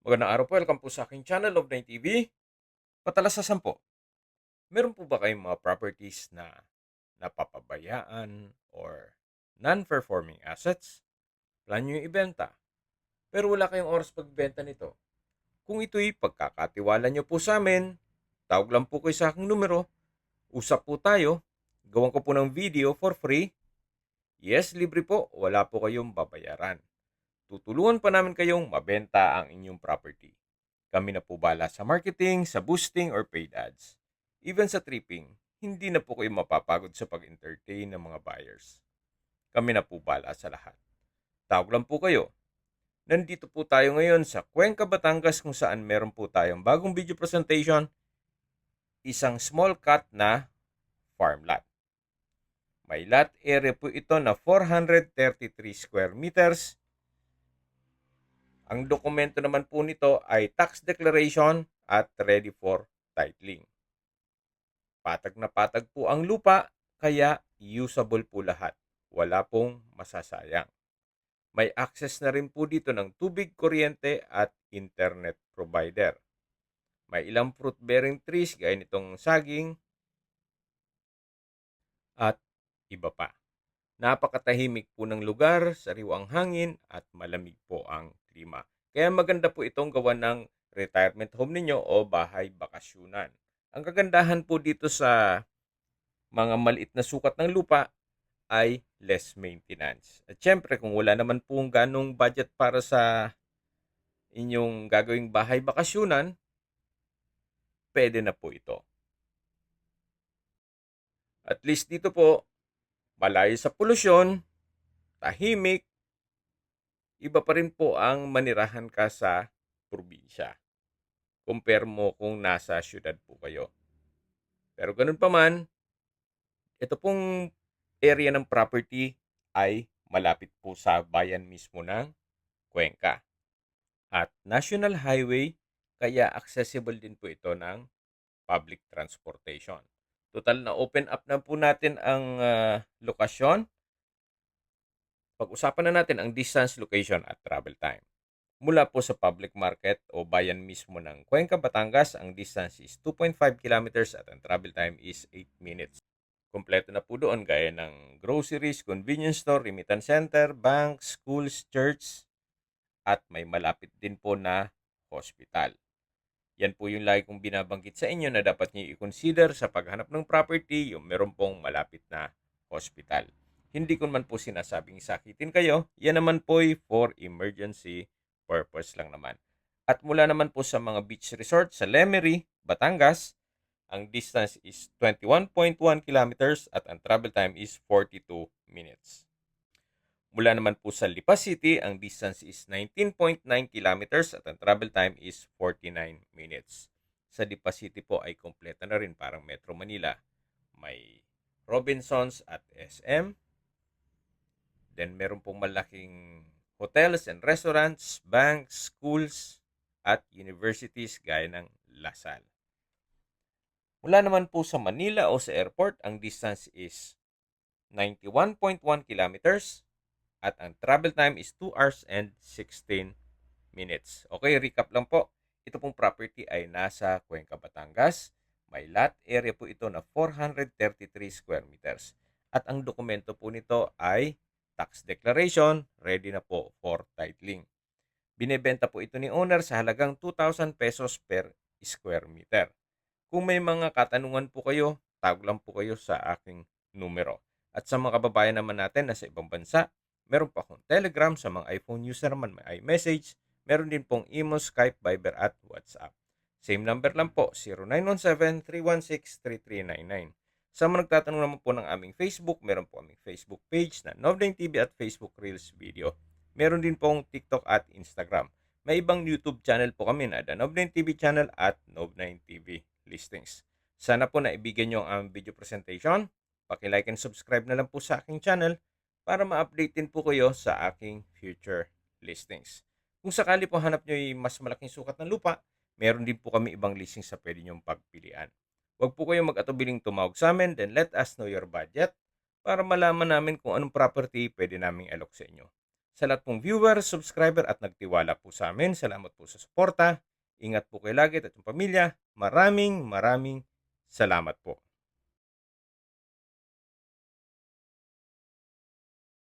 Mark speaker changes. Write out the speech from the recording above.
Speaker 1: Magandang araw po, welcome po sa aking channel, Love9 TV. Patalasasan po, meron po ba kayong mga properties na napapabayaan or non-performing assets? Plan nyo yung ibenta, pero wala kayong oras pagbenta nito. Kung ito'y pagkakatiwala nyo po sa amin, tawag lang po kayo sa aking numero, usap po tayo, gawan ko po ng video for free. Yes, libre po, wala po kayong babayaran. Tutulungan pa namin kayong mabenta ang inyong property. Kami na po bala sa marketing, sa boosting, or paid ads. Even sa tripping, hindi na po kayo mapapagod sa pag-entertain ng mga buyers. Kami na po bala sa lahat. Tawag lang po kayo. Nandito po tayo ngayon sa Cuenca, Batangas kung saan meron po tayong bagong video presentation, isang small cut na farm lot. May lot area po ito na 433 square meters. Ang dokumento naman po nito ay tax declaration at ready for titling. Patag na patag po ang lupa, kaya usable po lahat. Wala pong masasayang. May access na rin po dito ng tubig, kuryente at internet provider. May ilang fruit-bearing trees gaya nitong saging at iba pa. Napakatahimik po ng lugar, sariwa ang hangin at malamig po ang klima. Kaya maganda po itong gawa ng retirement home ninyo o bahay bakasyunan. Ang kagandahan po dito sa mga maliit na sukat ng lupa ay less maintenance. At syempre, kung wala naman pong ganong budget para sa inyong gagawing bahay bakasyunan, pwede na po ito. At least dito po, malayo sa polusyon, tahimik, iba pa rin po ang manirahan ka sa probinsya. Compare mo kung nasa syudad po kayo. Pero ganun pa man, ito pong area ng property ay malapit po sa bayan mismo ng Cuenca. At National Highway, kaya accessible din po ito ng public transportation. Total na open up na po natin ang lokasyon. Pag-usapan na natin ang distance, location at travel time. Mula po sa public market o bayan mismo ng Cuenca, Batangas, ang distance is 2.5 kilometers at ang travel time is 8 minutes. Kompleto na po doon gaya ng groceries, convenience store, remittance center, bank, schools, church, at may malapit din po na hospital. Yan po yung lagi kong binabanggit sa inyo na dapat niyo i-consider sa paghanap ng property, yung meron pong malapit na hospital. Hindi ko man po sinasabing sakitin kayo, yan naman po ay for emergency purpose lang naman. At mula naman po sa mga beach resort sa Lemery, Batangas, ang distance is 21.1 kilometers at ang travel time is 42 minutes. Mula naman po sa Lipa City, ang distance is 19.9 kilometers at ang travel time is 49 minutes. Sa Lipa City po ay kompleto na rin parang Metro Manila. May Robinsons at SM. Then meron pong malaking hotels and restaurants, banks, schools, at universities gaya ng Lasal. Mula naman po sa Manila o sa airport, ang distance is 91.1 kilometers at ang travel time is 2 hours and 16 minutes. Okay, recap lang po. Ito pong property ay nasa Cuenca, Batangas. May lot area po ito na 433 square meters. At ang dokumento po nito ay tax declaration, ready na po for titling. Binebenta po ito ni owner sa halagang 2,000 pesos per square meter. Kung may mga katanungan po kayo, tawag lang po kayo sa aking numero. At sa mga kababayan naman natin na sa ibang bansa, meron po akong Telegram. Sa mga iPhone user naman, may iMessage. Meron din pong email, Skype, Viber at WhatsApp. Same number lang po, 0917-316-3399. Sa mga nagtatanong naman po ng aming Facebook, meron po aming Facebook page na Nov9 TV at Facebook Reels Video. Meron din pong TikTok at Instagram. May ibang YouTube channel po kami na The Nov9 TV channel at Nov9 TV listings. Sana po naibigyan nyo ang video presentation. Paki-like and subscribe na lang po sa aking channel para ma-update din po kayo sa aking future listings. Kung sakali po hanap nyo yung mas malaking sukat ng lupa, meron din po kami ibang listings sa pwede nyong pagpilian. Huwag po kayong mag-atubiling tumawag sa amin, then let us know your budget para malaman namin kung anong property pwede naming alok sa inyo. Sa lahat pong viewer, subscriber at nagtiwala po sa amin, salamat po sa suporta. Ingat po kayo lagi at yung pamilya. Maraming salamat po.